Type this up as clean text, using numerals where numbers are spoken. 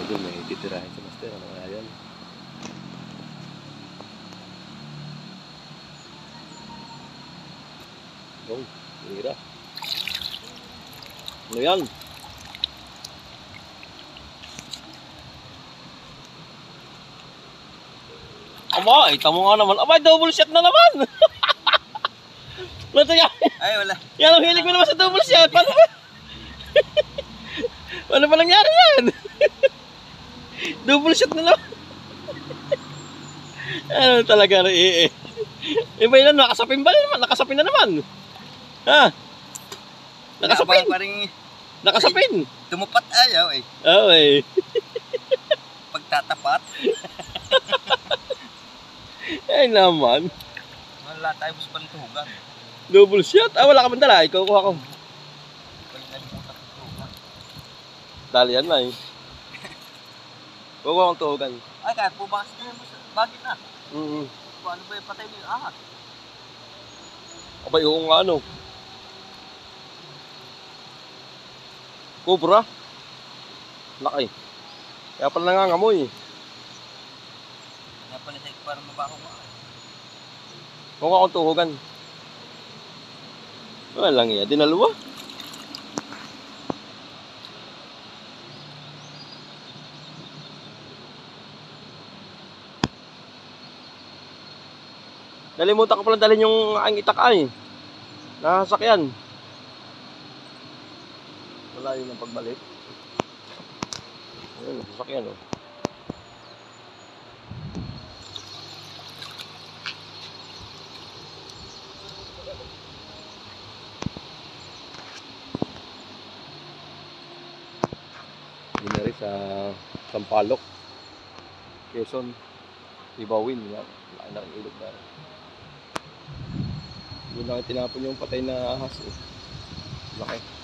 Doon may titirahin sa master. Ano kaya yan? Oh, hira. Ano yan? Aba, tamo nga naman. Aba, double shot na naman. Ano yan? Ay, wala. Yan ang hilig mo naman sa double shot. Paano ba? Paano ba nangyari yan? Double shot na naman. Ano talaga eh. Iba yun, nakasapin ba naman? Nakasapin na naman. Ha? Nakasapin. Pa rin, Nakasapin. tumupat ayaw eh. Oo eh. Pagtatapat. Ay naman. Wala tayo gusto pa ng tuhugan. Double shot. Ah, wala ka man dala. Ikaw kuha ko. Nalimutan ng tuhugan. Dali yan na eh. Kuha kong tuhugan. Ay, kaya pumakas na yun. Bakit na? Kung ano ba yung patay mo yung ahas? Abay, oo nga ano. Cobra. Laki. Kaya pala nangangamoy. Kaya pala sa'yo para mabaho mo. Kuha akong tuhugan. Wala lang yan. Dinaluwa. Nalimutan ko pala dalhin yung aking itakay. Nasasakyan. Wala yun ang pagbalik. Ayun, nasasakyan oh. Dinari sa Sampaloc, Quezon, Ibawin. Laki na ang ilog na. Doon lang tinapon yung patay na ahas eh. Laki.